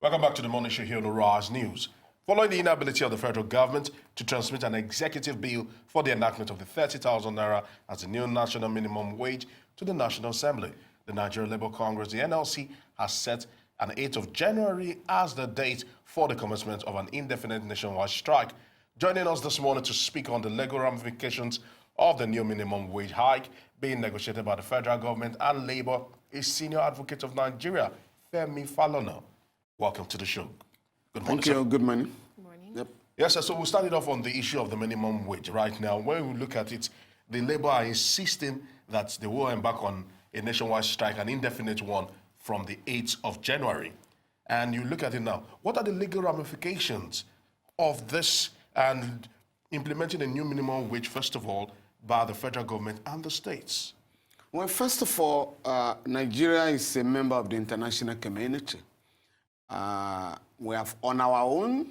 Welcome back to the morning show here on Rise News. Following the inability of the federal government to transmit an executive bill for the enactment of the 30,000 naira as the new national minimum wage to the National Assembly, the Nigerian Labour Congress, the NLC, has set an 8th of January as the date for the commencement of an indefinite nationwide strike. Joining us this morning to speak on the legal ramifications of the new minimum wage hike being negotiated by the federal government and Labour is Senior Advocate of Nigeria, Femi Falana. Welcome to the show. Good morning, Thank you. sir. Good morning. Good morning. Yep. Yes, sir. So we started off on the issue of the minimum wage right now. When we look at it, the Labour are insisting that they will embark on a nationwide strike, an indefinite one, from the 8th of January. And you look at it now. What are the legal ramifications of this and implementing a new minimum wage, first of all, by the federal government and the states? Well, first of all, Nigeria is a member of the international community. We have, on our own,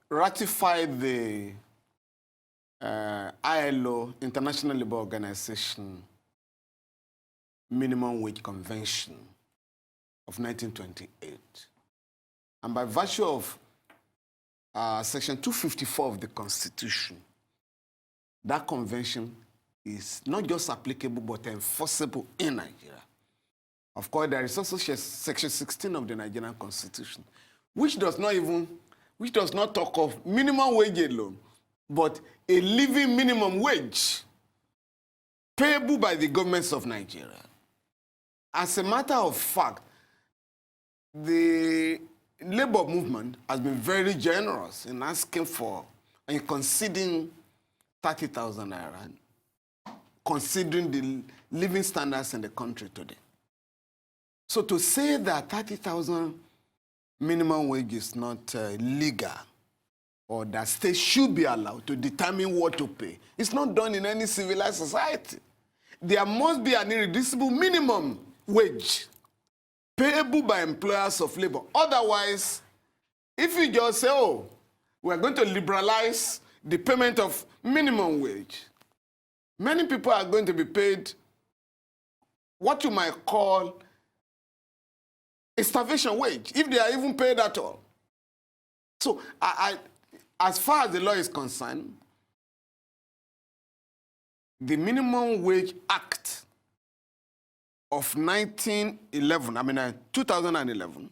ratified the ILO, International Labour Organization, Minimum Wage Convention of 1928. And by virtue of Section 254 of the Constitution, that convention is not just applicable but enforceable in Nigeria. Of course, there is also Section 16 of the Nigerian Constitution, which does not talk of minimum wage alone, but a living minimum wage payable by the governments of Nigeria. As a matter of fact, the labor movement has been very generous in asking for and conceding 30,000 naira, considering the living standards in the country today. So to say that 30,000 minimum wage is not legal, or that states should be allowed to determine what to pay, it's not done in any civilized society. There must be an irreducible minimum wage payable by employers of labor. Otherwise, if you just say, oh, we're going to liberalize the payment of minimum wage, many people are going to be paid what you might call a starvation wage, if they are even paid at all. So as far as the law is concerned, the Minimum Wage Act of 2011,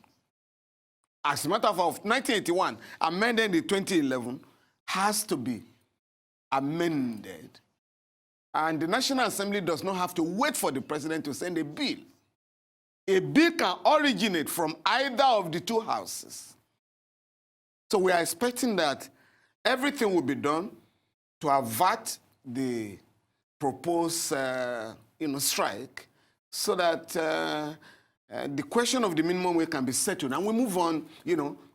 as a matter of 1981, amended in 2011, has to be amended. And the National Assembly does not have to wait for the president to send a bill. A bill can originate from either of the two houses. So we are expecting that everything will be done to avert the proposed strike, so that the question of the minimum wage can be settled, and we move on,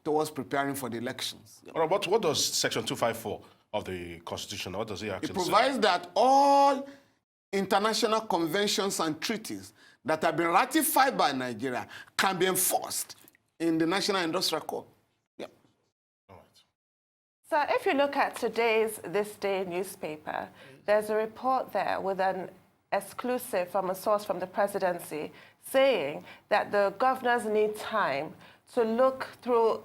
towards preparing for the elections. All right, what does Section 254 of the Constitution, what does it actually say? It provides that all international conventions and treaties that have been ratified by Nigeria can be enforced in the National Industrial Code. Yeah. All right. So if you look at today's This Day newspaper, there's a report there with an exclusive from a source from the presidency saying that the governors need time to look through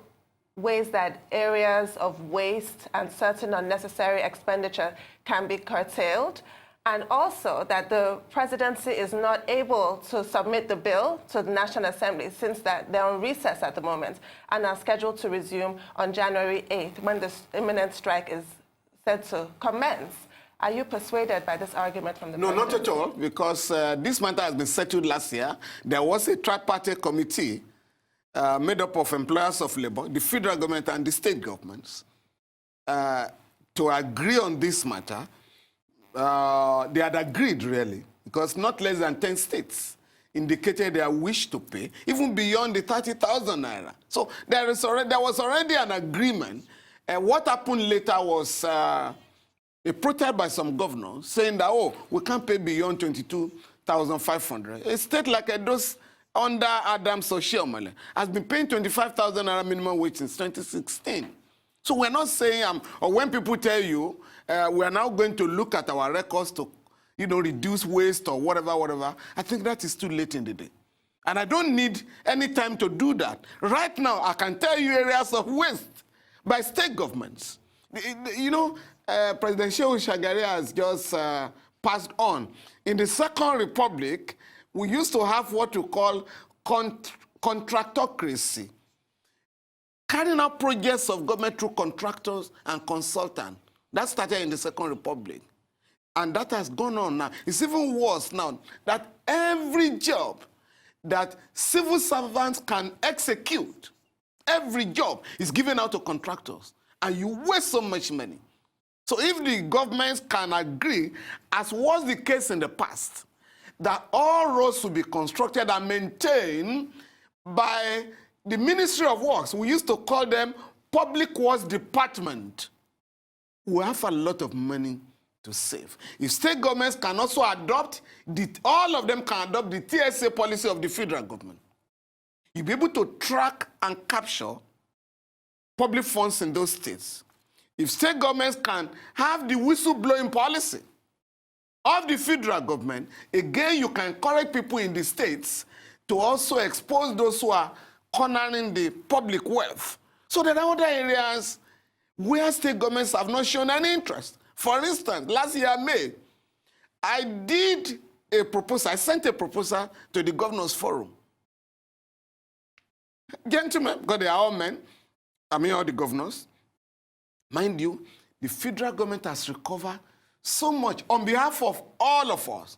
ways that areas of waste and certain unnecessary expenditure can be curtailed, and also that the presidency is not able to submit the bill to the National Assembly since that they're on recess at the moment and are scheduled to resume on January 8th when this imminent strike is said to commence. Are you persuaded by this argument from the president? No, not at all, because this matter has been settled last year. There was a tripartite committee made up of employers of labor, the federal government and the state governments, to agree on this matter. They had agreed, really, because not less than 10 states indicated their wish to pay, even beyond the 30,000 naira. So there was already an agreement. What happened later was a protest by some governors saying that, oh, we can't pay beyond 22,500. A state like those under Adams or Shiomale has been paying 25,000 naira minimum wage since 2016. So we're not saying, or when people tell you, we are now going to look at our records to, reduce waste or whatever, I think that is too late in the day. And I don't need any time to do that. Right now, I can tell you areas of waste by state governments. You know, President Shehu Shagari has just passed on. In the Second Republic, we used to have what we call contractocracy, carrying out projects of government through contractors and consultants. That started in the Second Republic. And that has gone on now. It's even worse now that every job that civil servants can execute, every job is given out to contractors. And you waste so much money. So if the governments can agree, as was the case in the past, that all roads will be constructed and maintained by the Ministry of Works, we used to call them Public Works Department, we have a lot of money to save. If state governments can also adopt, all of them can adopt the TSA policy of the federal government, you'll be able to track and capture public funds in those states. If state governments can have the whistleblowing policy of the federal government, again, you can encourage people in the states to also expose those who are cornering the public wealth. So there are other areas where state governments have not shown any interest. For instance, last year, May, I did a proposal, I sent a proposal to the Governors Forum. Gentlemen, because they are all men, I mean all the governors. Mind you, the federal government has recovered so much on behalf of all of us.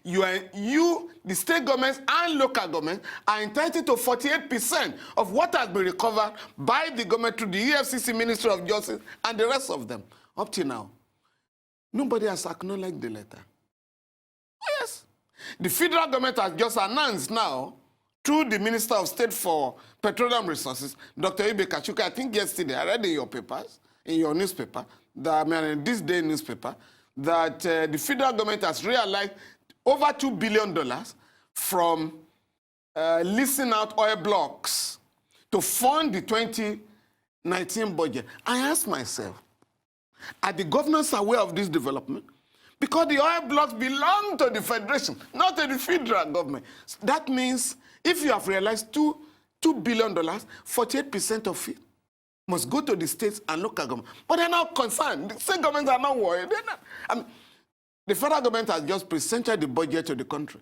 You, the state governments and local governments, are entitled to 48% of what has been recovered by the government through the EFCC, Ministry of Justice, and the rest of them. Up to now, nobody has acknowledged the letter. Yes. The federal government has just announced now, through the Minister of State for Petroleum Resources, Dr. Ibe Kachuka, I think yesterday, I read in your papers, in your newspaper, that, I mean, this day newspaper, that the federal government has realized over $2 billion from leasing out oil blocks to fund the 2019 budget. I asked myself, are the governors aware of this development? Because the oil blocks belong to the federation, not to the federal government. That means if you have realized $2 billion, 48% of it must go to the states and local government. But they're not concerned. The state governments are not worried. They're not, I mean, the federal government has just presented the budget to the country.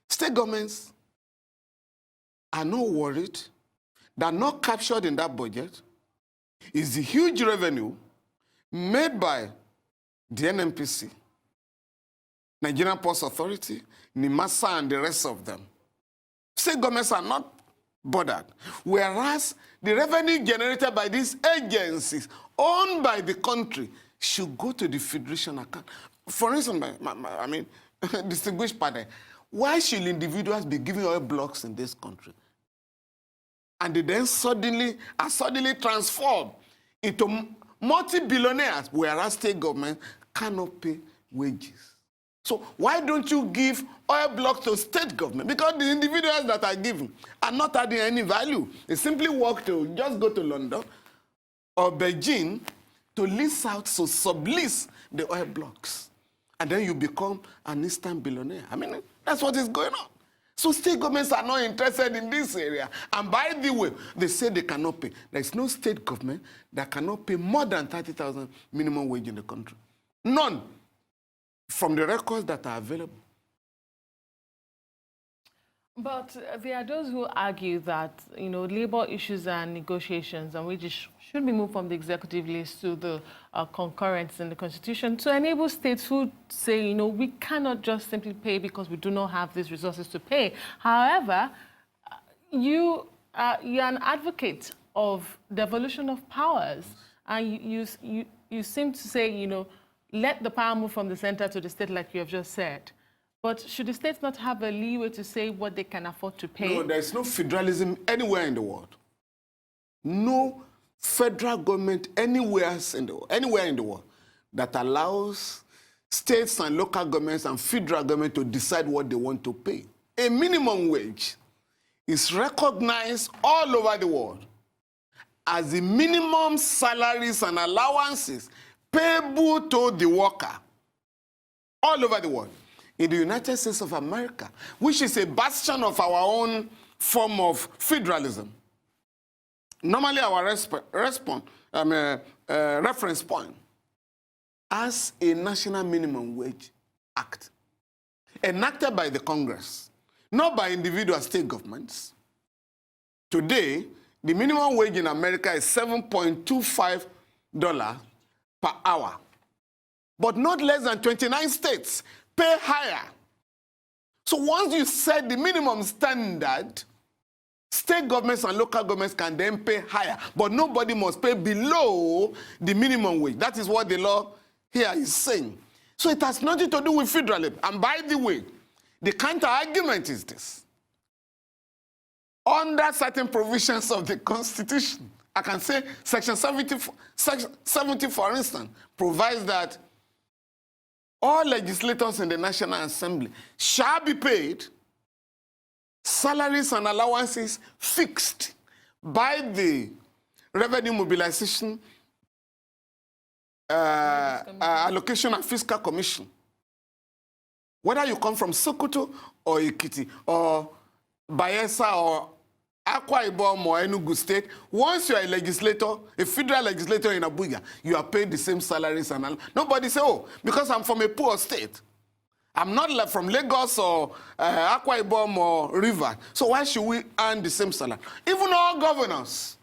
State governments are not worried. They're not captured in that budget. It's the huge revenue made by the NNPC, Nigerian Ports Authority, NIMASA, and the rest of them. State governments are not bothered. Whereas the revenue generated by these agencies owned by the country should go to the federation account. For instance, I mean, distinguished partner, why should individuals be giving oil blocks in this country? And they then suddenly transformed into multi-billionaires, whereas state government cannot pay wages. So why don't you give oil blocks to state government? Because the individuals that are given are not adding any value. They simply just go to London or Beijing to lease out, so sublease the oil blocks. And then you become an instant billionaire. I mean, that's what is going on. So state governments are not interested in this area. And by the way, they say they cannot pay. There is no state government that cannot pay more than 30,000 minimum wage in the country. None. From the records that are available. But there are those who argue that, labor issues and negotiations and wages should be moved from the executive list to the concurrence in the Constitution to enable states who say, we cannot just simply pay because we do not have these resources to pay. However, you're an advocate of devolution of powers, and you seem to say, let the power move from the center to the state, like you have just said. But should the states not have a leeway to say what they can afford to pay? No, there's no federalism anywhere in the world. No federal government anywhere in the world that allows states and local governments and federal government to decide what they want to pay. A minimum wage is recognized all over the world as the minimum salaries and allowances payable to the worker all over the world. in the United States of America, which is a bastion of our own form of federalism. Normally, our reference point as a national minimum wage act enacted by the Congress, not by individual state governments. Today, the minimum wage in America is $7.25 per hour. But not less than 29 states pay higher. So once you set the minimum standard, state governments and local governments can then pay higher. But nobody must pay below the minimum wage. That is what the law here is saying. So it has nothing to do with federalism. And by the way, the counter-argument is this. Under certain provisions of the Constitution, I can say Section 70, for instance, provides that all legislators in the National Assembly shall be paid salaries and allowances fixed by the Revenue Mobilization Allocation and Fiscal Commission. Whether you come from Sokoto or Ekiti or Bayelsa or Akwa Ibom or Enugu State, once you are a legislator, a federal legislator in Abuja, you are paid the same salaries and all. Nobody say, oh, because I'm from a poor state. I'm not from Lagos or Akwa Ibom or River. So why should we earn the same salary? Even all governors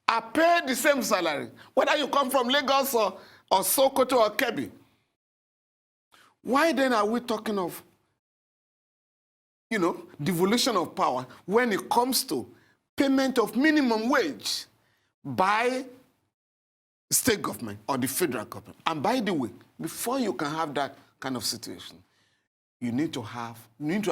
are paid the same salary, whether you come from Lagos or Sokoto or Kebbi. Why then are we talking of, devolution of power when it comes to payment of minimum wage by state government or the federal government? And by the way, before you can have that kind of situation, you need to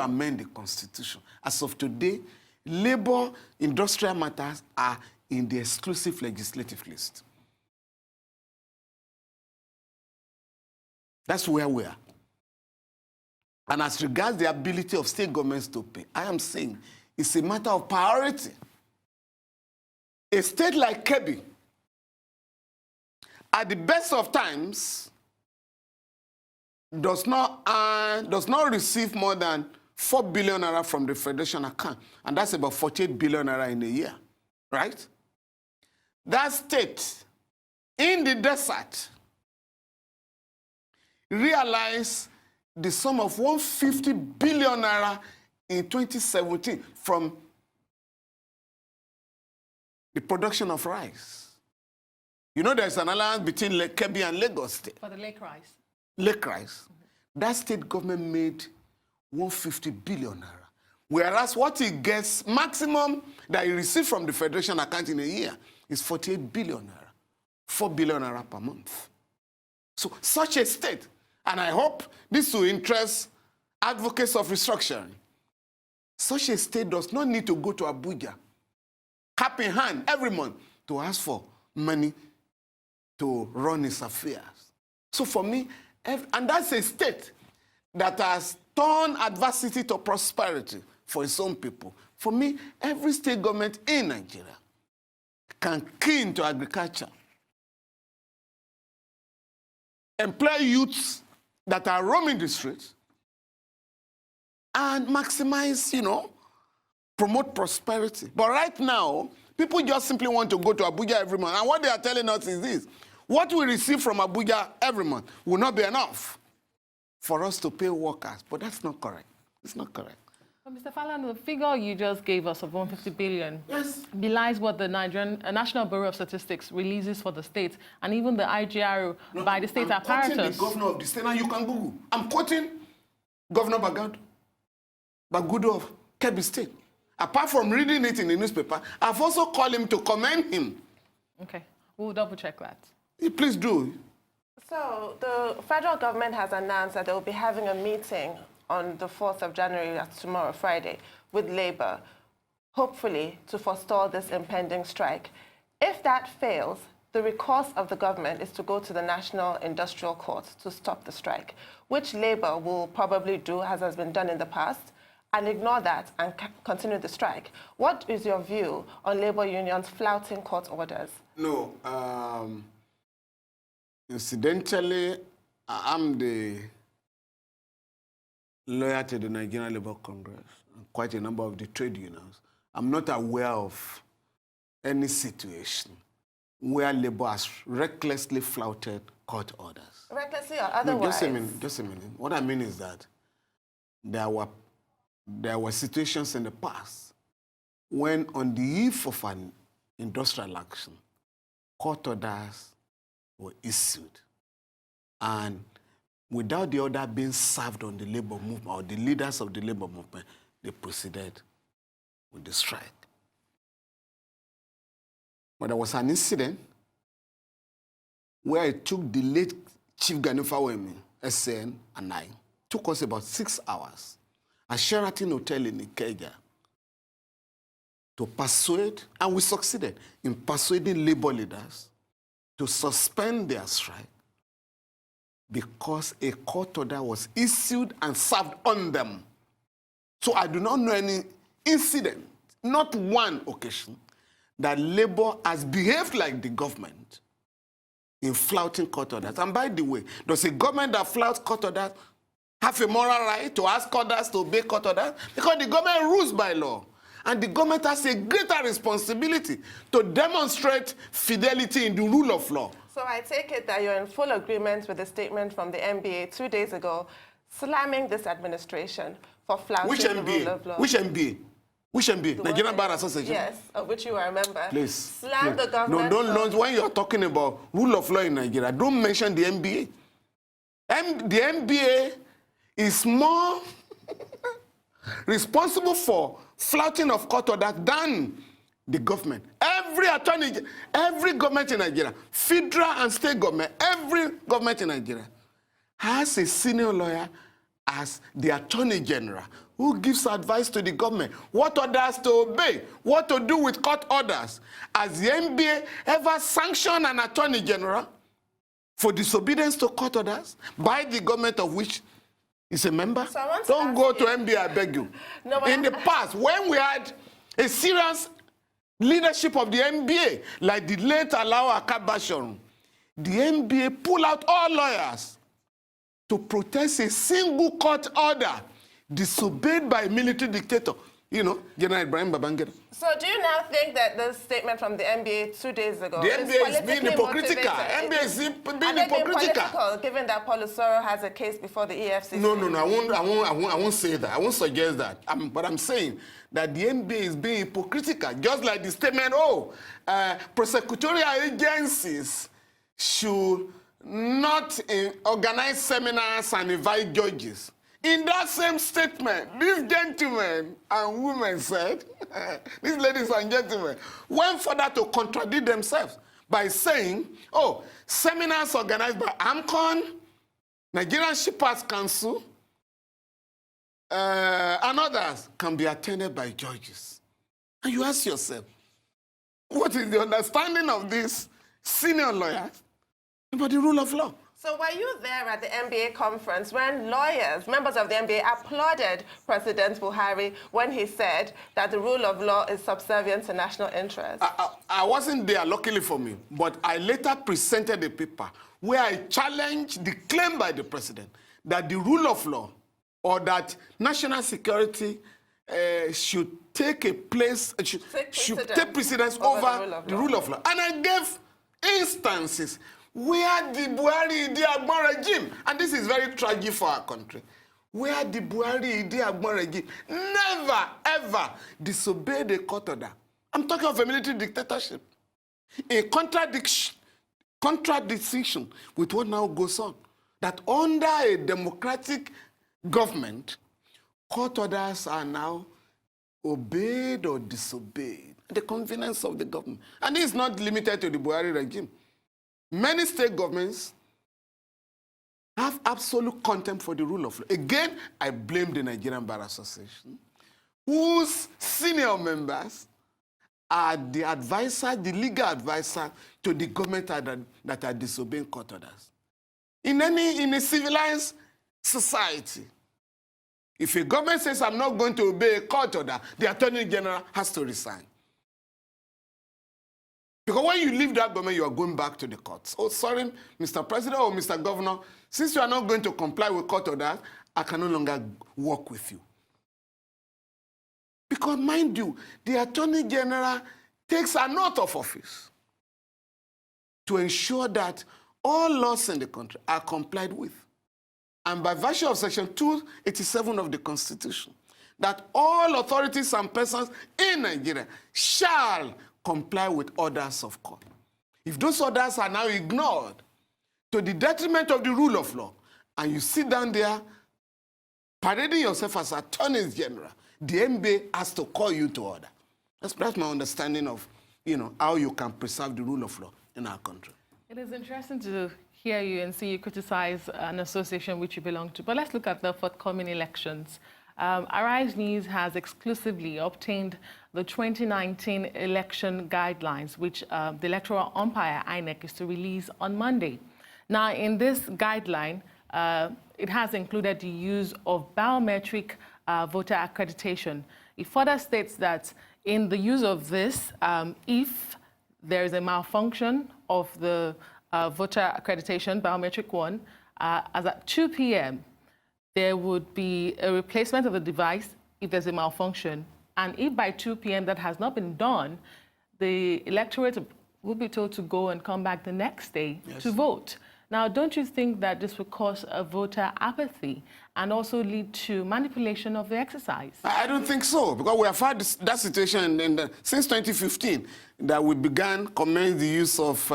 amend the Constitution. As of today, labor, industrial matters are in the exclusive legislative list. That's where we are. And as regards the ability of state governments to pay, I am saying it's a matter of priority. A state like Kebbi, at the best of times, does not receive more than 4 billion naira from the federation account. And that's about 48 billion naira in a year, right? That state in the desert realized the sum of 150 billion naira in 2017 from the production of rice. You know there's an alliance between Kebbi and Lagos State. For the lake rice. Lake rice. That state government made 150 billion naira. Whereas what it gets, maximum that it receives from the federation account in a year is 48 billion naira. 4 billion naira per month. So such a state, and I hope this will interest advocates of restructuring, such a state does not need to go to Abuja, cap in hand every month to ask for money to run its affairs. So for me, and that's a state that has turned adversity to prosperity for its own people. For me, every state government in Nigeria can key into agriculture, employ youths that are roaming the streets, and maximize, promote prosperity. But right now, people just simply want to go to Abuja every month. And what they are telling us is this: what we receive from Abuja every month will not be enough for us to pay workers. But that's not correct. It's not correct. But Mr. Falana, the figure you just gave us of 150 billion belies what the Nigerian National Bureau of Statistics releases for the state, and even the IGRO by the state apparatus. I'm quoting the governor of the state, and you can Google. I'm quoting Governor Bagudu of Ekiti State. Apart from reading it in the newspaper, I've also called him to commend him. Okay, we'll double check that. Please do. So the federal government has announced that they will be having a meeting on the 4th of January, that's tomorrow, Friday, with Labour, hopefully to forestall this impending strike. If that fails, the recourse of the government is to go to the National Industrial Court to stop the strike, which Labour will probably do, as has been done in the past, and ignore that and continue the strike. What is your view on Labour unions flouting court orders? No, incidentally, I'm the lawyer to the Nigerian Labour Congress and quite a number of the trade unions, I'm not aware of any situation where labor has recklessly flouted court orders. Recklessly or No, otherwise? just a minute. What I mean is that there were situations in the past when on the eve of an industrial action, court orders were issued. And without the order being served on the labor movement or the leaders of the labor movement, they proceeded with the strike. But there was an incident where it took the late Chief Gani Fawemi, SAN, and I, took us about 6 hours at Sheraton Hotel in Ikeja to persuade, and we succeeded in persuading labor leaders to suspend their strike because a court order was issued and served on them. So I do not know any incident, not one occasion, that labor has behaved like the government in flouting court orders. And by the way, does a government that flouts court orders have a moral right to ask others to obey court orders? Because the government rules by law. And the government has a greater responsibility to demonstrate fidelity in the rule of law. So I take it that you're in full agreement with the statement from the NBA 2 days ago, slamming this administration for flouting the rule of law. Which NBA? Which NBA? Nigerian Bar Association? Yes, of which you are a member. Please. Slam the government. No, don't, when you're talking about rule of law in Nigeria, don't mention the NBA. The NBA is more responsible for flouting of court orders than the government. Every government in Nigeria, federal and state government, every government in Nigeria has a senior lawyer as the Attorney General who gives advice to the government, what orders to obey, what to do with court orders. Has the NBA ever sanctioned an Attorney General for disobedience to court orders by the government of which is a member? So don't go to NBA, I beg you. No, in the past, when we had a serious leadership of the NBA, like the late Alao Akabashon, the NBA pulled out all lawyers to protest a single court order disobeyed by a military dictator, General Ibrahim Babangida. So do you now think that the statement from the NBA 2 days ago the NBA is being hypocritical? motivated? NBA is being Being hypocritical. political, given that Polisoro has a case before the EFCC? No, I won't say that. I won't suggest that. But I'm saying that the NBA is being hypocritical, just like the statement, prosecutorial agencies should not organize seminars and invite judges. In that same statement, these gentlemen and women said, these ladies and gentlemen, went further to contradict themselves by saying, seminars organized by AMCON, Nigerian Shippers Council, and others can be attended by judges. And you ask yourself, what is the understanding of these senior lawyers about the rule of law? So were you there at the NBA conference when lawyers, members of the NBA, applauded President Buhari when he said that the rule of law is subservient to national interest? I wasn't there, luckily for me, but I later presented a paper where I challenged the claim by the president that the rule of law or that national security should take a place, should take precedence over the rule of law. And I gave instances where the Buhari-Idi Agbon regime, and this is very tragic for our country, where the Buhari-Idi Agbon regime never, ever disobeyed a court order. I'm talking of a military dictatorship. A contradiction with what now goes on. That under a democratic government, court orders are now obeyed or disobeyed at the convenience of the government. And this is not limited to the Buhari regime. Many state governments have absolute contempt for the rule of law. Again, I blame the Nigerian Bar Association, whose senior members are the advisor, the legal advisor to the government that are disobeying court orders. In a civilized society, if a government says, I'm not going to obey a court order, the Attorney General has to resign. Because when you leave that government, you are going back to the courts. Oh, sorry, Mr. President or Mr. Governor, since you are not going to comply with court orders, I can no longer work with you. Because, mind you, the Attorney General takes an oath of office to ensure that all laws in the country are complied with. And by virtue of Section 287 of the Constitution, that all authorities and persons in Nigeria shall comply with orders of court. If those orders are now ignored to the detriment of the rule of law, and you sit down there parading yourself as Attorney General, the NBA has to call you to order. That's my understanding of, how you can preserve the rule of law in our country. It is interesting to hear you and see you criticize an association which you belong to. But let's look at the forthcoming elections. Arise News has exclusively obtained the 2019 election guidelines, which the electoral umpire, INEC, is to release on Monday. Now, in this guideline, it has included the use of biometric voter accreditation. It further states that in the use of this, if there is a malfunction of the voter accreditation, biometric one, as at 2 p.m., there would be a replacement of the device if there's a malfunction. And if by 2 p.m. that has not been done, the electorate will be told to go and come back the next day to vote. Now, don't you think that this will cause a voter apathy and also lead to manipulation of the exercise? I don't think so, because we have had that situation since 2015 that we began commencing the use of,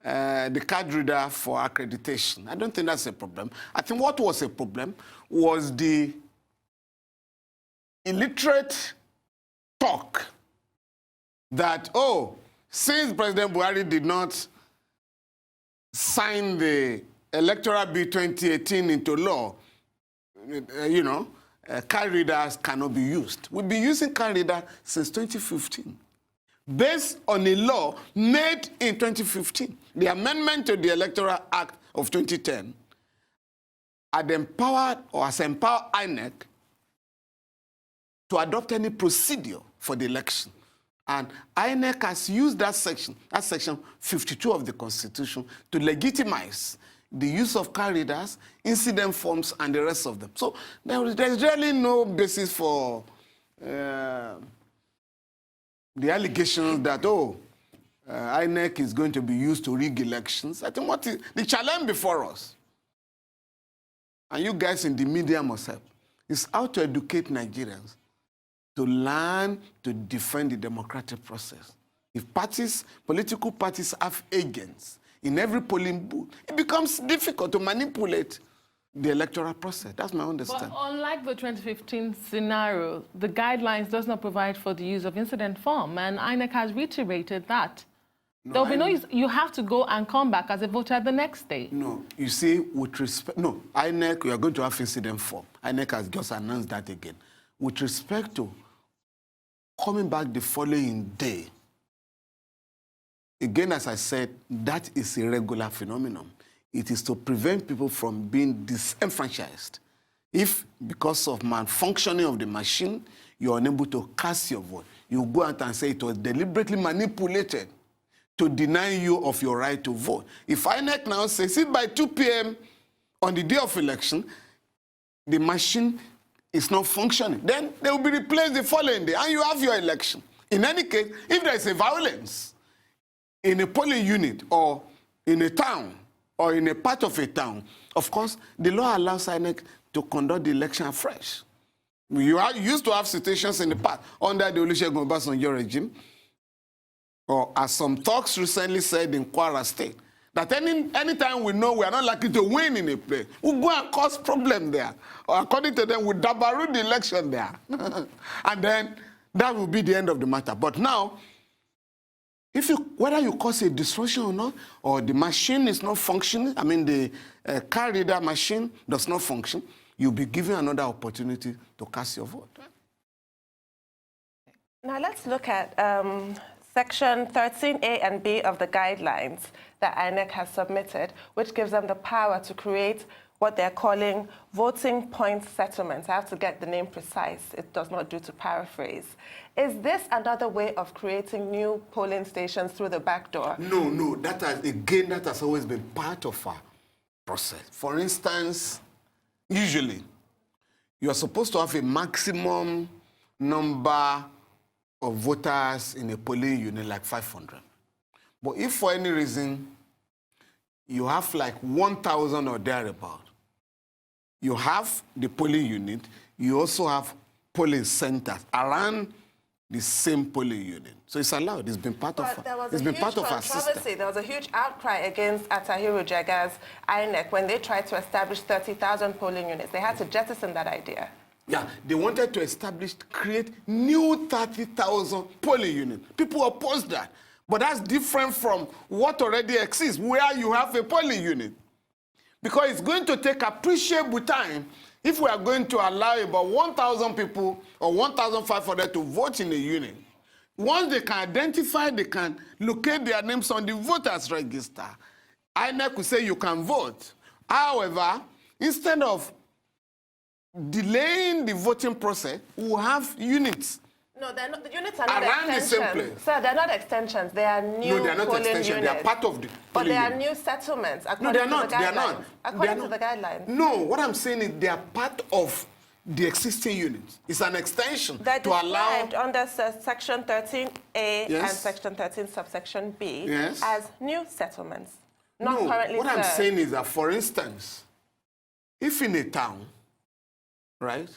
the card reader for accreditation. I don't think that's a problem. I think what was a problem was the illiterate talk that, since President Buhari did not sign the Electoral Bill 2018 into law, card readers cannot be used. We've been using card reader since 2015, based on a law made in 2015. The amendment to the Electoral Act of 2010 had empowered or has empowered INEC to adopt any procedure for the election. And INEC has used that section 52 of the Constitution, to legitimize the use of card readers, incident forms, and the rest of them. So there's really no basis for the allegations that, INEC is going to be used to rig elections. I think what is the challenge before us, and you guys in the media must help, is how to educate Nigerians to learn to defend the democratic process. If political parties have agents in every polling booth, it becomes difficult to manipulate the electoral process. That's my understanding. But unlike the 2015 scenario, the guidelines does not provide for the use of incident form, and INEC has reiterated that. There'll be no use. You have to go and come back as a voter the next day. No, you see, with respect, INEC, we are going to have incident form. INEC has just announced that again. With respect to coming back the following day, again, as I said, that is a regular phenomenon. It is to prevent people from being disenfranchised. If, because of malfunctioning of the machine, you're unable to cast your vote, you go out and say it was deliberately manipulated to deny you of your right to vote. If INEC now says, if by 2 p.m. on the day of election, the machine is not functioning, then they will be replaced the following day, and you have your election. In any case, if there is a violence in a polling unit or in a town or in a part of a town, of course, the law allows INEC to conduct the election afresh. You used to have situations in the past under the Olusegun Obasanjo regime, or as some talks recently said in Kwara State, that anytime we know we are not likely to win in a place, we'll go and cause problem there. Or according to them, we'll dabaru the election there. And then that will be the end of the matter. But now, whether you cause a disruption or not, or the machine is not functioning, I mean the card reader machine does not function, you'll be given another opportunity to cast your vote. Now let's look at Section 13A and B of the guidelines that INEC has submitted, which gives them the power to create what they're calling voting point settlements. I have to get the name precise. It does not do to paraphrase. Is this another way of creating new polling stations through the back door? No. That has always been part of our process. For instance, usually, you're supposed to have a maximum number of voters in a polling unit, like 500. But if for any reason you have like 1,000 or thereabout, you have the polling unit, you also have polling centers around the same polling unit. So it's allowed. It's been part of our system. There was a huge outcry against Atahiru Jega's INEC when they tried to establish 30,000 polling units. They had to jettison that idea. Yeah, they wanted to create new 30,000 polling units. People opposed that. But that's different from what already exists, where you have a polling unit. Because it's going to take appreciable time if we are going to allow about 1,000 people or 1,500 to vote in a unit. Once they can identify, they can locate their names on the voters register, INEC will say you can vote. However, instead of delaying the voting process, we'll have units. No, they're not, the units are not around extensions. The same place. Sir, they're not extensions. They are new No, they're not polling extensions. units. They are part of the But they unit. are new settlements according No, they're to not. the guidelines. They are not. According to the guidelines. No, what I'm saying is they are part of the existing units. It's an extension They're to allow... described under Section 13A and Yes. Section 13 subsection B Yes. as new settlements, not No, currently what I'm served. saying is that, for instance, if in a town, right,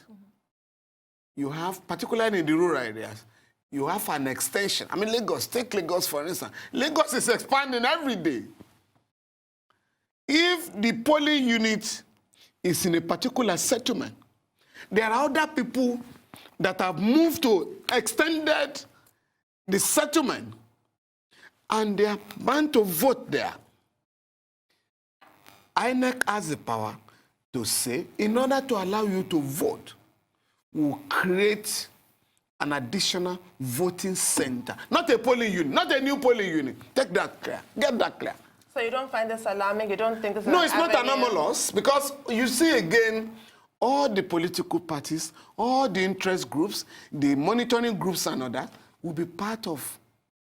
you have, particularly in the rural areas, you have an extension. I mean, Lagos, take Lagos for instance. Lagos is expanding every day. If the polling unit is in a particular settlement, there are other people that have moved to extended the settlement and they are bound to vote there. INEC has the power to say, in order to allow you to vote, we'll create an additional voting center. Not a polling unit, not a new polling unit. Take that clear. Get that clear. So you don't find this alarming? You don't think this is No, an it's not avenue? anomalous because you see again, all the political parties, all the interest groups, the monitoring groups and all that will be part of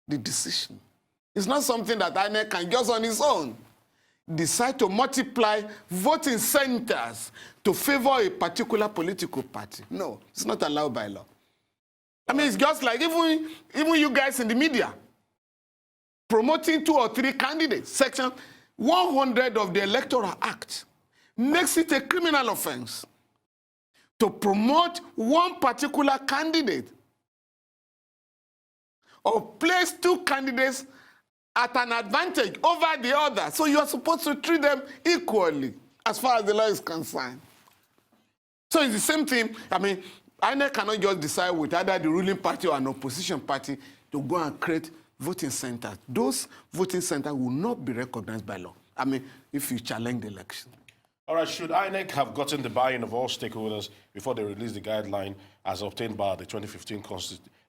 the decision. It's not something that INEC can just on its own decide to multiply voting centers to favor a particular political party. No, it's not allowed by law. I mean, it's just like even you guys in the media promoting 2 or 3 candidates. Section 100 of the Electoral Act makes it a criminal offense to promote one particular candidate or place 2 candidates at an advantage over the other. So you are supposed to treat them equally as far as the law is concerned. So it's the same thing. I mean, INEC cannot just decide with either the ruling party or an opposition party to go and create voting centers. Those voting centers will not be recognized by law. I mean, if you challenge the election. All right, should INEC have gotten the buy-in of all stakeholders before they release the guideline as obtained by the 2015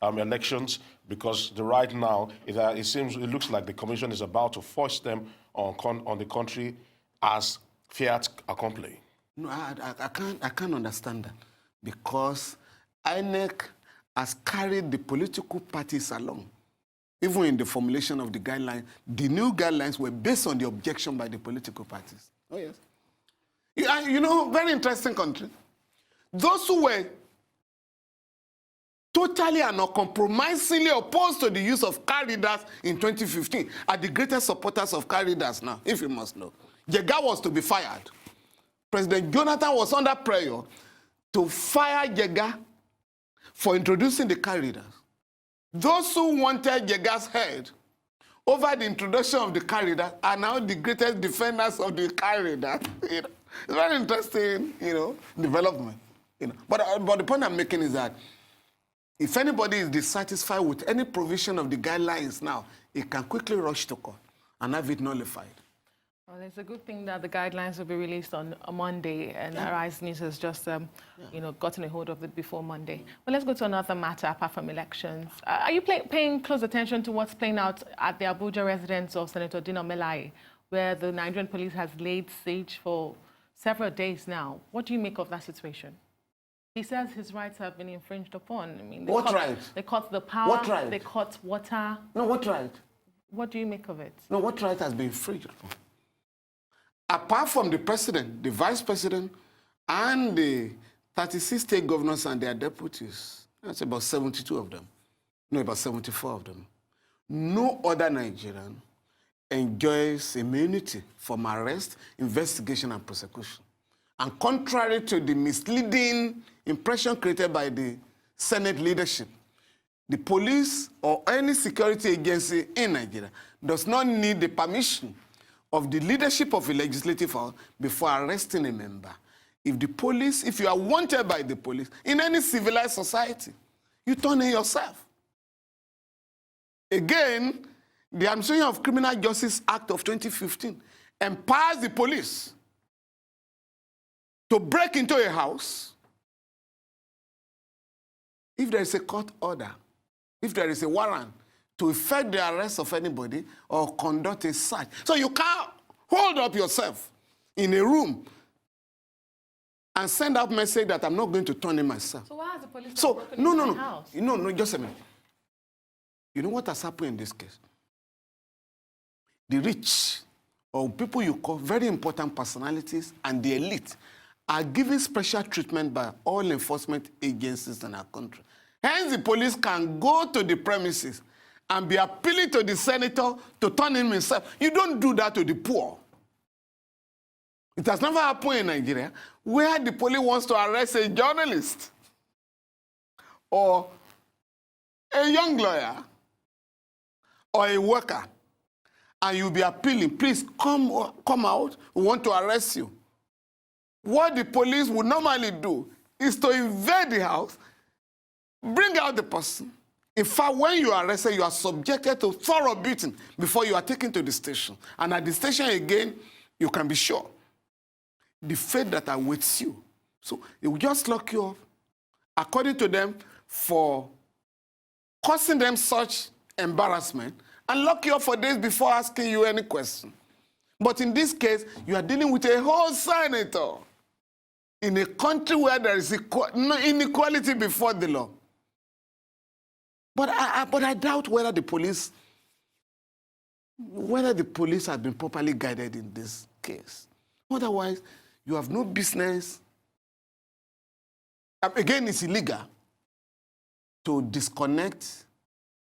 elections? Because right now, it looks like the commission is about to force them on the country as fiat accompli. No, I can't understand that because INEC has carried the political parties along. Even in the formulation of the guidelines, the new guidelines were based on the objection by the political parties. Oh, yes. You know, very interesting country. Those who were totally and uncompromisingly opposed to the use of car readers in 2015 are the greatest supporters of car readers now, if you must know. Jega was to be fired. President Jonathan was under pressure to fire Jega for introducing the car readers. Those who wanted Jega's head over the introduction of the car reader are now the greatest defenders of the car reader. You know, it's very interesting, you know, development. You know, but the point I'm making is that if anybody is dissatisfied with any provision of the guidelines now, it can quickly rush to court and have it nullified. Well, it's a good thing that the guidelines will be released on a Monday, and Arise News has just, you know, gotten a hold of it before Monday. But let's go to another matter apart from elections. Are you paying close attention to what's playing out at the Abuja residence of Senator Dino Melaye, where the Nigerian police has laid siege for several days now? What do you make of that situation? He says his rights have been infringed upon. I mean, What right? They cut the power. What right? They cut water. No, what right? What do you make of it? No, what right has been infringed upon? Apart from the president, the vice president, and the 36 state governors and their deputies. That's about 72 of them. No, about 74 of them. No other Nigerian enjoys immunity from arrest, investigation, and prosecution. And contrary to the misleading impression created by the Senate leadership, the police or any security agency in Nigeria does not need the permission of the leadership of a legislative house before arresting a member. If you are wanted by the police in any civilized society, you turn in yourself. Again, the Administration of Criminal Justice Act of 2015 empowers the police to break into a house if there is a court order, if there is a warrant to effect the arrest of anybody or conduct a search. So you can't hold up yourself in a room and send out message that I'm not going to turn in myself. So why has the police So, broken into my house? No, just a minute. You know what has happened in this case? The rich, or people you call very important personalities, and the elite are given special treatment by all enforcement agencies in our country. Hence, the police can go to the premises and be appealing to the senator to turn him himself. You don't do that to the poor. It has never happened in Nigeria where the police wants to arrest a journalist or a young lawyer or a worker, and you'll be appealing, please come out, we want to arrest you. What the police would normally do is to invade the house, bring out the person. In fact, when you are arrested, you are subjected to thorough beating before you are taken to the station. And at the station again, you can be sure the fate that awaits you. So it will just lock you up, according to them, for causing them such embarrassment, and lock you up for days before asking you any question. But in this case, you are dealing with a whole senator in a country where there is inequality before the law. But I doubt whether the police have been properly guided in this case. Otherwise, you have no business. Again, it's illegal to disconnect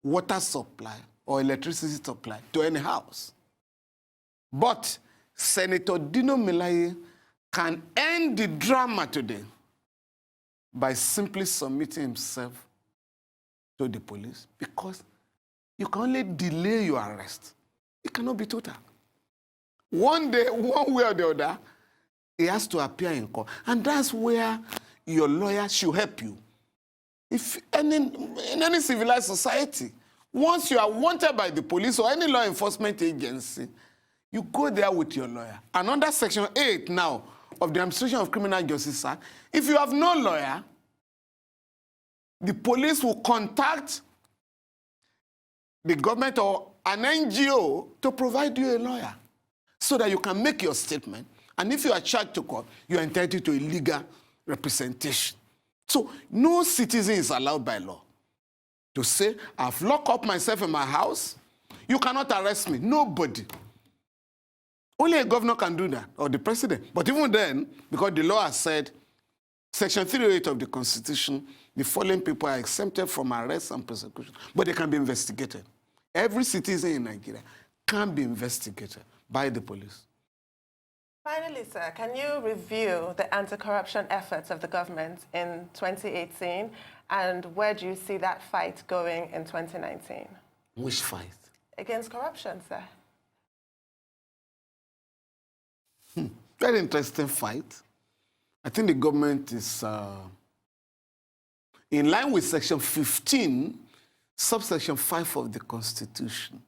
water supply or electricity supply to any house. But Senator Dino Melaye can end the drama today by simply submitting himself to the police, because you can only delay your arrest. It cannot be total. One day, one way or the other, he has to appear in court. And that's where your lawyer should help you. If in any civilized society, once you are wanted by the police or any law enforcement agency, you go there with your lawyer. And under Section 8 now of the Administration of Criminal Justice Act, if you have no lawyer, the police will contact the government or an NGO to provide you a lawyer so that you can make your statement. And if you are charged to court, you are entitled to a legal representation. So no citizen is allowed by law to say, I've locked up myself in my house, you cannot arrest me. Nobody. Only a governor can do that, or the president. But even then, because the law has said, Section 308 of the Constitution, the following people are exempted from arrest and prosecution, but they can be investigated. Every citizen in Nigeria can be investigated by the police. Finally, sir, can you review the anti-corruption efforts of the government in 2018, and where do you see that fight going in 2019? Which fight? Against corruption, sir. Very interesting fight. I think the government is in line with Section 15, subsection 5 of the Constitution,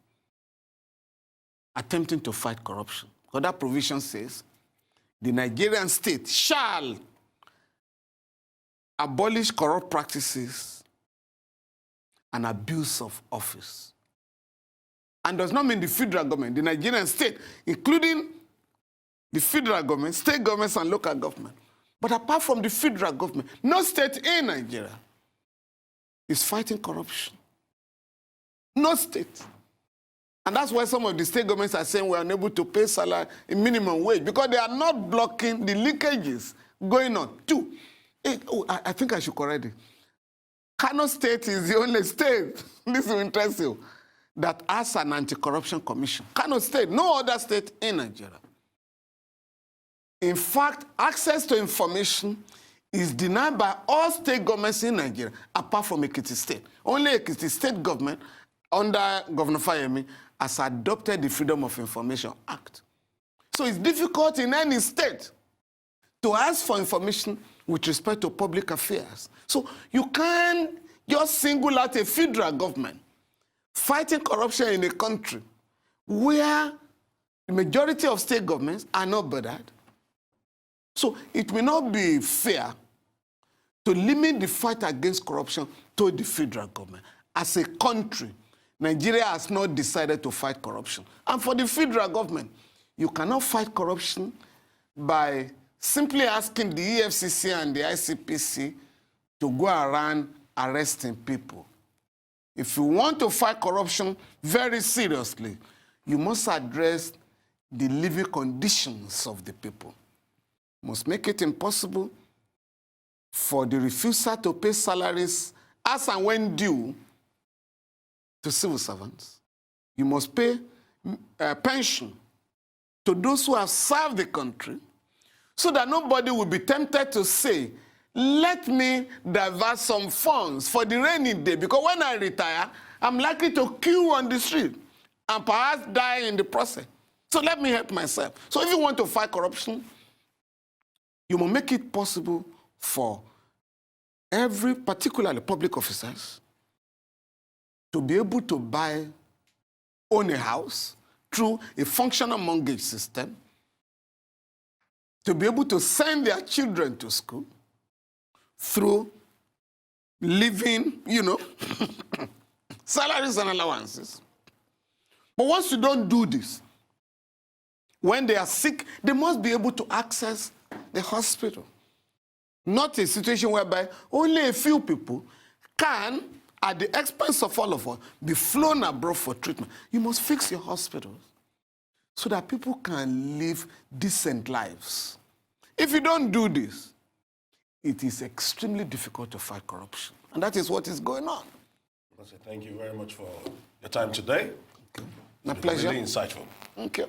attempting to fight corruption. Because that provision says, the Nigerian state shall abolish corrupt practices and abuse of office. And does not mean the federal government, the Nigerian state, including the federal government, state governments, and local government. But apart from the federal government, no state in Nigeria is fighting corruption. No state. And that's why some of the state governments are saying we're unable to pay salary in minimum wage, because they are not blocking the leakages going on. Two, I think I should correct it. Kano State is the only state, this will interest you, that has an anti-corruption commission. Kano State, no other state in Nigeria. In fact, access to information is denied by all state governments in Nigeria, apart from Ekiti State. Only Ekiti State government, under Governor Fayemi, has adopted the Freedom of Information Act. So it's difficult in any state to ask for information with respect to public affairs. So you can't just single out a federal government fighting corruption in a country where the majority of state governments are not bothered. So it may not be fair to limit the fight against corruption to the federal government. As a country, Nigeria has not decided to fight corruption. And for the federal government, you cannot fight corruption by simply asking the EFCC and the ICPC to go around arresting people. If you want to fight corruption very seriously, you must address the living conditions of the people. You must make it impossible for the refusal to pay salaries as and when due to civil servants. You must pay pension to those who have served the country, so that nobody will be tempted to say, let me divert some funds for the rainy day, because when I retire, I'm likely to queue on the street and perhaps die in the process. So let me help myself. So if you want to fight corruption, you must make it possible for every, particularly public officers, to be able to own a house through a functional mortgage system, to be able to send their children to school through living, salaries and allowances. But once you don't do this, when they are sick, they must be able to access the hospital. Not a situation whereby only a few people can, at the expense of all of us, be flown abroad for treatment. You must fix your hospitals so that people can live decent lives. If you don't do this, it is extremely difficult to fight corruption. And that is what is going on. Thank you very much for your time today. My pleasure. Really insightful. Okay.